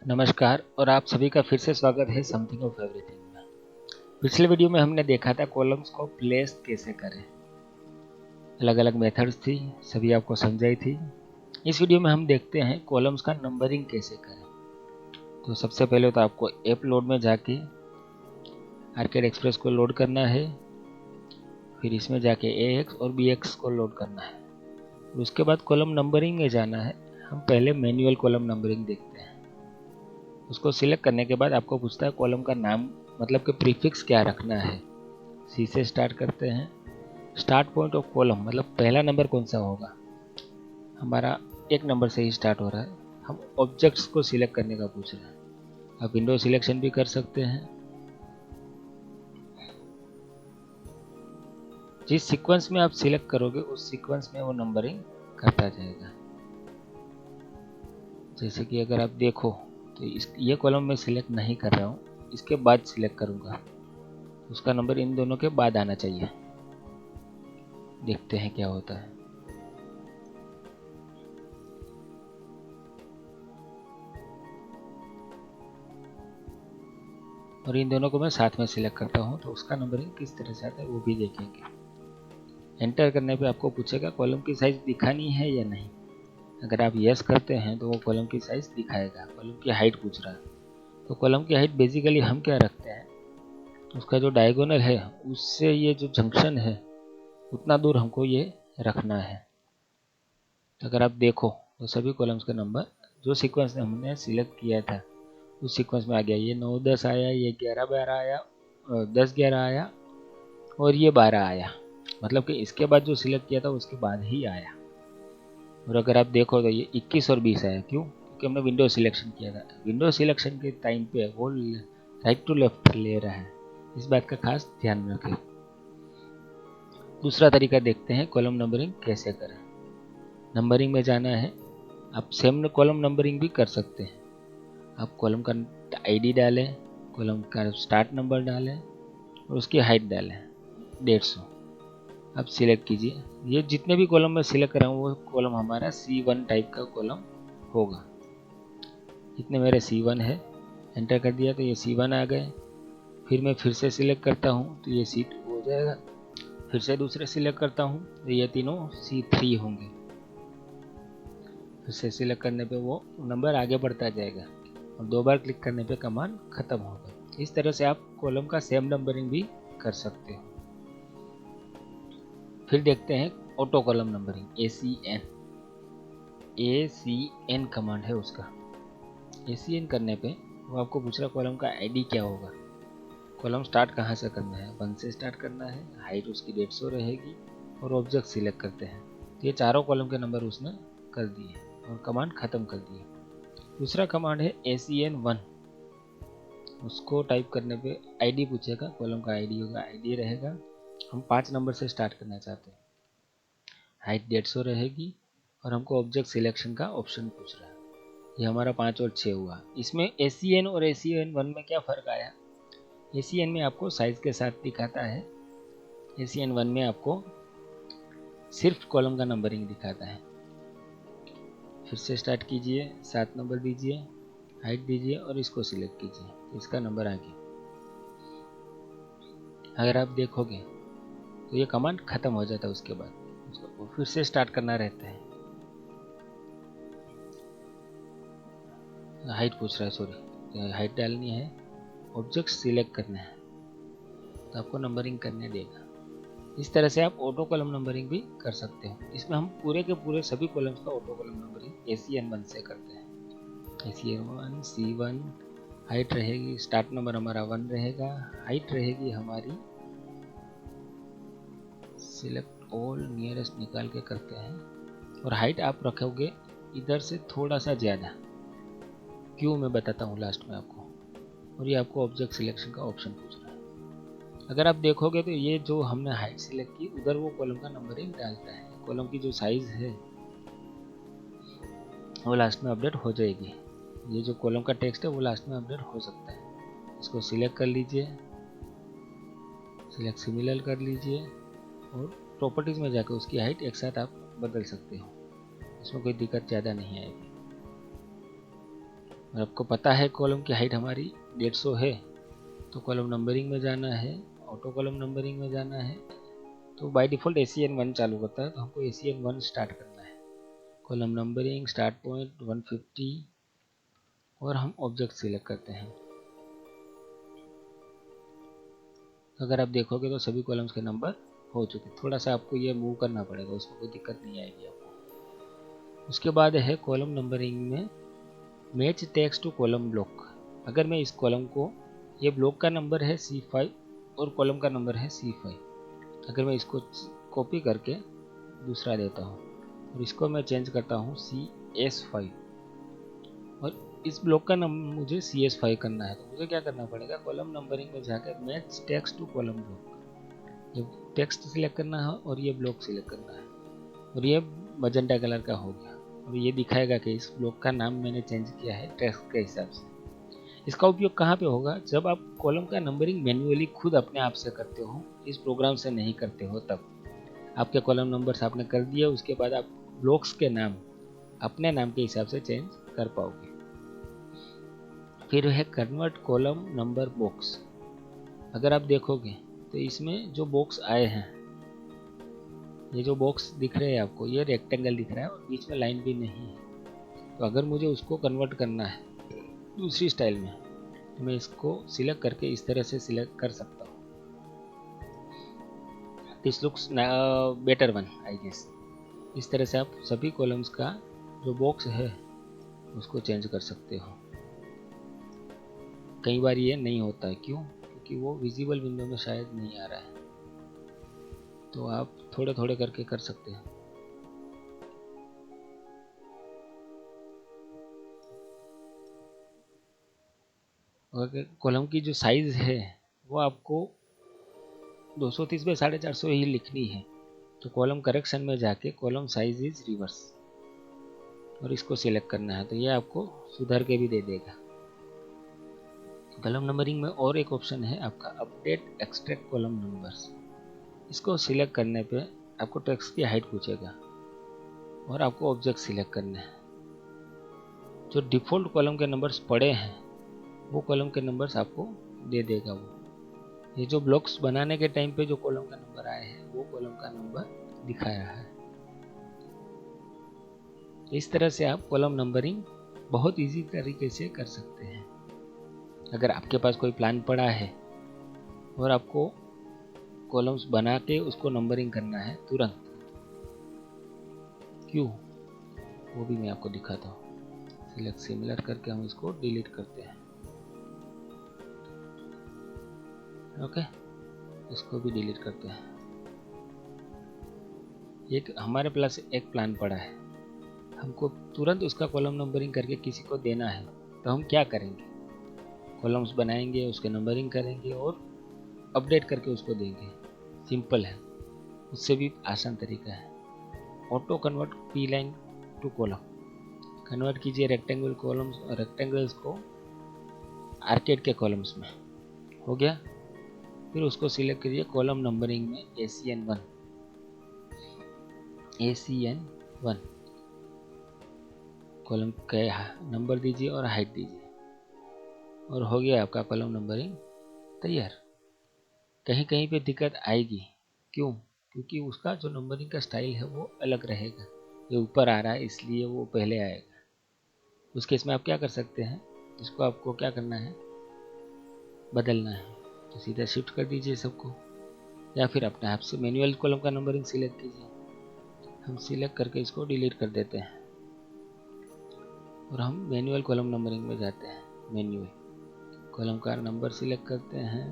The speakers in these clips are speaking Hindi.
नमस्कार और आप सभी का फिर से स्वागत है समथिंग ऑफ एवरीथिंग में। पिछले वीडियो में हमने देखा था कॉलम्स को प्लेस कैसे करें। अलग अलग मेथड्स थी, सभी आपको समझाई थी। इस वीडियो में हम देखते हैं कॉलम्स का नंबरिंग कैसे करें। तो सबसे पहले तो आपको ऐप लोड में जाके आर्केड एक्सप्रेस को लोड करना है, फिर इसमें जाके AX और BX को लोड करना है। उसके बाद कॉलम नंबरिंग में जाना है। हम पहले मैनुअल कॉलम नंबरिंग देखते हैं। उसको सिलेक्ट करने के बाद आपको पूछता है कॉलम का नाम मतलब कि प्रीफिक्स क्या रखना है। C से स्टार्ट करते हैं। स्टार्ट पॉइंट ऑफ कॉलम मतलब पहला नंबर कौन सा होगा, हमारा 1 नंबर से ही स्टार्ट हो रहा है। हम ऑब्जेक्ट्स को सिलेक्ट करने का पूछ रहे हैं। आप विंडो सिलेक्शन भी कर सकते हैं। जिस सीक्वेंस में आप सिलेक्ट करोगे उस सीक्वेंस में वो नंबरिंग करता जाएगा। जैसे कि अगर आप देखो तो ये कॉलम में सिलेक्ट नहीं कर रहा हूँ, इसके बाद सिलेक्ट करूँगा, उसका नंबर इन दोनों के बाद आना चाहिए। देखते हैं क्या होता है। और इन दोनों को मैं साथ में सिलेक्ट करता हूँ तो उसका नंबरिंग किस तरह से आता है वो भी देखेंगे। एंटर करने पे आपको पूछेगा कॉलम की साइज दिखानी है या नहीं। अगर आप यस करते हैं तो वो कॉलम की साइज दिखाएगा। कॉलम की हाइट पूछ रहा है तो कॉलम की हाइट बेसिकली हम क्या रखते हैं, उसका जो डायगोनल है उससे ये जो जंक्शन है उतना दूर हमको ये रखना है। तो अगर आप देखो तो सभी कॉलम्स के नंबर जो सीक्वेंस में हमने सिलेक्ट किया था उस सीक्वेंस में आ गया। ये 9 10 आया, ये 11 12 आया, 10 11 आया और ये 12 आया। मतलब कि इसके बाद जो सिलेक्ट किया था उसके बाद ही आया। और अगर आप देखो तो ये 21 और 20 आया। क्यों? क्योंकि हमने विंडो सिलेक्शन किया था। विंडो सिलेक्शन के टाइम पे वो राइट टू लेफ्ट ले रहा है, इस बात का खास ध्यान रखें। दूसरा तरीका देखते हैं कॉलम नंबरिंग कैसे करें। नंबरिंग में जाना है। आप सेम कॉलम नंबरिंग भी कर सकते हैं। आप कॉलम का ID डालें, कॉलम का स्टार्ट नंबर डालें और उसकी हाइट डालें 150। अब सिलेक्ट कीजिए। ये जितने भी कॉलम में सिलेक्ट कर रहा हूँ वो कॉलम हमारा C1 टाइप का कॉलम होगा। इतने मेरे C1 है। एंटर कर दिया तो ये C1 आ गए। फिर मैं फिर से सिलेक्ट करता हूँ तो ये C2 हो जाएगा। फिर से दूसरे सिलेक्ट करता हूँ तो ये तीनों C3 होंगे। फिर से सिलेक्ट करने पे वो नंबर आगे बढ़ता जाएगा और 2 बार क्लिक करने पे कमांड खत्म होगा। इस तरह से आप कॉलम का सेम नंबरिंग भी कर सकते हो। फिर देखते हैं auto column numbering ACN command है उसका। ACN करने पे वो आपको पूछ रहा कॉलम का ID क्या होगा। कॉलम स्टार्ट कहाँ से करना है, 1 से स्टार्ट करना है, हाइट उसकी 150 रहेगी और ऑब्जेक्ट सिलेक्ट करते हैं। तो ये चारों कॉलम के नंबर उसने कर दिए और कमांड खत्म कर दिए। दूसरा कमांड है ACN1। उसको टाइप करने पे ID पूछेगा, कॉलम का ID होगा, ID रहेगा। हम 5 नंबर से स्टार्ट करना चाहते हैं, हाइट 150 रहेगी और हमको ऑब्जेक्ट सिलेक्शन का ऑप्शन पूछ रहा है। ये हमारा 5 और 6 हुआ। इसमें ACN और ACN1 में क्या फ़र्क आया? ACN में आपको साइज के साथ दिखाता है, ACN1 में आपको सिर्फ कॉलम का नंबरिंग दिखाता है। फिर से स्टार्ट कीजिए, 7 नंबर दीजिए, हाइट दीजिए और इसको सिलेक्ट कीजिए, इसका नंबर आ गया। अगर आप देखोगे तो ये कमांड खत्म हो जाता है। उसके बाद उसको फिर से स्टार्ट करना रहता है। हाइट पूछ रहा है, सॉरी, हाइट डालनी है, ऑब्जेक्ट सिलेक्ट करना है तो आपको नंबरिंग करने देगा। इस तरह से आप ऑटो कॉलम नंबरिंग भी कर सकते हो। इसमें हम पूरे के पूरे सभी कॉलम्स का ऑटो कॉलम नंबरिंग ACN1 से करते हैं। ACN1 C1, हाइट रहेगी, स्टार्ट नंबर हमारा 1 रहेगा, हाइट रहेगी हमारी, सिलेक्ट ऑल नियरेस्ट निकाल के करते हैं और हाइट आप रखोगे इधर से थोड़ा सा ज़्यादा। क्यों मैं बताता हूँ लास्ट में आपको। और ये आपको ऑब्जेक्ट सिलेक्शन का ऑप्शन पूछ रहा है। अगर आप देखोगे तो ये जो हमने हाइट सिलेक्ट की उधर वो कॉलम का नंबरिंग डालता है। कॉलम की जो साइज है वो लास्ट में अपडेट हो जाएगी। ये जो कॉलम का टेक्स्ट है वो लास्ट में अपडेट हो सकता है। इसको सिलेक्ट कर लीजिए, सिलेक्ट सिमिलर कर लीजिए और प्रॉपर्टीज़ में जाकर उसकी हाइट एक साथ आप बदल सकते हो। इसमें कोई दिक्कत ज़्यादा नहीं आएगी। और आपको पता है कॉलम की हाइट हमारी 150 है, तो कॉलम नंबरिंग में जाना है, ऑटो कॉलम नंबरिंग में जाना है। तो बाय डिफ़ॉल्ट ACN 1 चालू करता है, तो हमको ACN 1 स्टार्ट करना है। कॉलम नंबरिंग, स्टार्ट पॉइंट 150 और हम ऑब्जेक्ट सिलेक्ट करते हैं। अगर आप देखोगे तो सभी कॉलम्स के नंबर हो चुके। थोड़ा सा आपको ये मूव करना पड़ेगा, उसमें कोई दिक्कत नहीं आएगी आपको। उसके बाद है कॉलम नंबरिंग में match text to column block. अगर मैं इस कॉलम को, ये ब्लॉक का नंबर है C5 और कॉलम का नंबर है C5, अगर मैं इसको कॉपी करके दूसरा देता हूँ और इसको मैं चेंज करता हूँ CS5 और इस ब्लॉक का नंबर मुझे CS5 करना है, तो मुझे क्या करना पड़ेगा, कॉलम नंबरिंग में जाकर match text to column block, ये टेक्स्ट सिलेक्ट करना है और ये ब्लॉक सिलेक्ट करना है, और ये मजेंटा कलर का हो गया और ये दिखाएगा कि इस ब्लॉक का नाम मैंने चेंज किया है टेक्स्ट के हिसाब से। इसका उपयोग कहाँ पे होगा, जब आप कॉलम का नंबरिंग मैन्युअली खुद अपने आप से करते हो, इस प्रोग्राम से नहीं करते हो, तब आपके कॉलम नंबर्स आपने कर दिए, उसके बाद आप ब्लॉक्स के नाम अपने नाम के हिसाब से चेंज कर पाओगे। फिर है कन्वर्ट कॉलम नंबर बॉक्स। अगर आप देखोगे तो इसमें जो बॉक्स आए हैं, ये जो बॉक्स दिख रहे हैं आपको, ये रेक्टेंगल दिख रहा है और बीच में लाइन भी नहीं है। तो अगर मुझे उसको कन्वर्ट करना है दूसरी स्टाइल में, तो मैं इसको सिलेक्ट करके इस तरह से सिलेक्ट कर सकता हूँ। This looks better one I guess. इस तरह से आप सभी कॉलम्स का जो बॉक्स है उसको चेंज कर सकते हो। कई बार ये नहीं होता है, क्यों? क्योंकि वो विजिबल विंडो में शायद नहीं आ रहा है, तो आप थोड़े थोड़े करके कर सकते हैं। और कॉलम की जो साइज है वो आपको 230 बाई 450 ही लिखनी है, तो कॉलम करेक्शन में जाके कॉलम साइज इज रिवर्स और इसको सिलेक्ट करना है, तो ये आपको सुधार के भी दे देगा। कॉलम नंबरिंग में और एक ऑप्शन है आपका अपडेट एक्सट्रैक्ट कॉलम नंबर्स। इसको सिलेक्ट करने पे आपको टेक्स्ट की हाइट पूछेगा और आपको ऑब्जेक्ट सिलेक्ट करना है। जो डिफ़ॉल्ट कॉलम के नंबर्स पड़े हैं वो कॉलम के नंबर्स आपको दे देगा वो। ये जो ब्लॉक्स बनाने के टाइम पे जो कॉलम का नंबर आए हैं वो कॉलम का नंबर दिखा रहा है। इस तरह से आप कॉलम नंबरिंग बहुत इजी तरीके से कर सकते हैं। अगर आपके पास कोई प्लान पड़ा है और आपको कॉलम्स बना के उसको नंबरिंग करना है तुरंत, क्यों, वो भी मैं आपको दिखाता हूँ। सिलेक्ट सिमिलर करके हम इसको डिलीट करते हैं। ओके, इसको भी डिलीट करते हैं। एक हमारे पास एक प्लान पड़ा है, हमको तुरंत उसका कॉलम नंबरिंग करके किसी को देना है, तो हम क्या करेंगे, कॉलम्स बनाएंगे, उसके नंबरिंग करेंगे और अपडेट करके उसको देंगे। सिंपल है, उससे भी आसान तरीका है। Auto convert P line to column, convert कीजिए रेक्टेंगल कॉलम्स और रेक्टेंगल्स को आर्केड के कॉलम्स में। हो गया। फिर उसको सिलेक्ट करिए कॉलम नंबरिंग में ACN 1 कॉलम का नंबर दीजिए और हाइट दीजिए और हो गया आपका कॉलम नंबरिंग तैयार। कहीं कहीं पे दिक्कत आएगी, क्यों? क्योंकि उसका जो नंबरिंग का स्टाइल है वो अलग रहेगा। ये ऊपर आ रहा है इसलिए वो पहले आएगा। उस केस में आप क्या कर सकते हैं, इसको आपको क्या करना है, बदलना है, तो सीधा शिफ्ट कर दीजिए सबको, या फिर अपने आप से मैनुअल कॉलम का नंबरिंग सिलेक्ट कीजिए। हम सिलेक्ट करके इसको डिलीट कर देते हैं और हम मैनुअल कॉलम नंबरिंग में जाते हैं। मैनुअल कॉलम का नंबर सिलेक्ट करते हैं,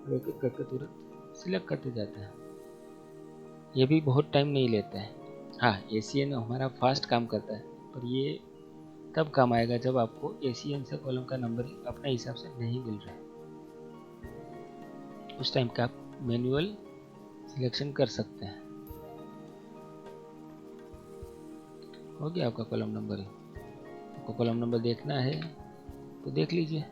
एक एक करके तुरंत सिलेक्ट करते जाते हैं। ये भी बहुत टाइम नहीं लेता है। हाँ, ACN हमारा फास्ट काम करता है, पर ये तब काम आएगा जब आपको ACN से कॉलम का नंबरिंग अपने हिसाब से नहीं मिल रहा है। उस टाइम का आप मैनुअल सिलेक्शन कर सकते हैं। हो गया आपका कॉलम नंबरिंग। आपको कॉलम नंबर देखना है तो देख लीजिए।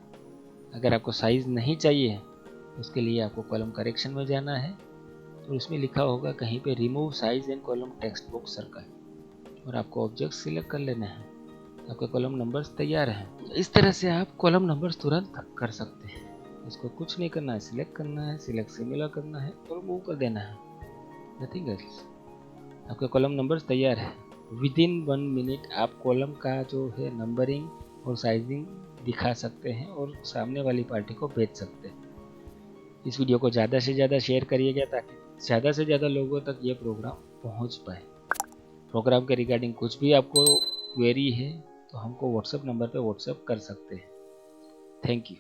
अगर आपको साइज नहीं चाहिए तो उसके लिए आपको कॉलम करेक्शन में जाना है और उसमें लिखा होगा कहीं पे remove size and column text box circle, और आपको ऑब्जेक्ट सिलेक्ट कर लेना है। आपके कॉलम नंबर्स तैयार हैं। इस तरह से आप कॉलम नंबर्स तुरंत कर सकते हैं। इसको कुछ नहीं करना है, सिलेक्ट करना है, सिलेक्ट सिमिलर करना है और मूव कर देना है, नथिंग एल्स। आपके कॉलम नंबर्स तैयार है। विद इन 1 मिनट आप कॉलम का जो है नंबरिंग और साइजिंग दिखा सकते हैं और सामने वाली पार्टी को भेज सकते हैं। इस वीडियो को ज़्यादा से ज़्यादा शेयर करिएगा ताकि ज़्यादा से ज़्यादा लोगों तक ये प्रोग्राम पहुंच पाए। प्रोग्राम के रिगार्डिंग कुछ भी आपको क्वेरी है तो हमको व्हाट्सएप नंबर पे व्हाट्सएप कर सकते हैं। Thank you.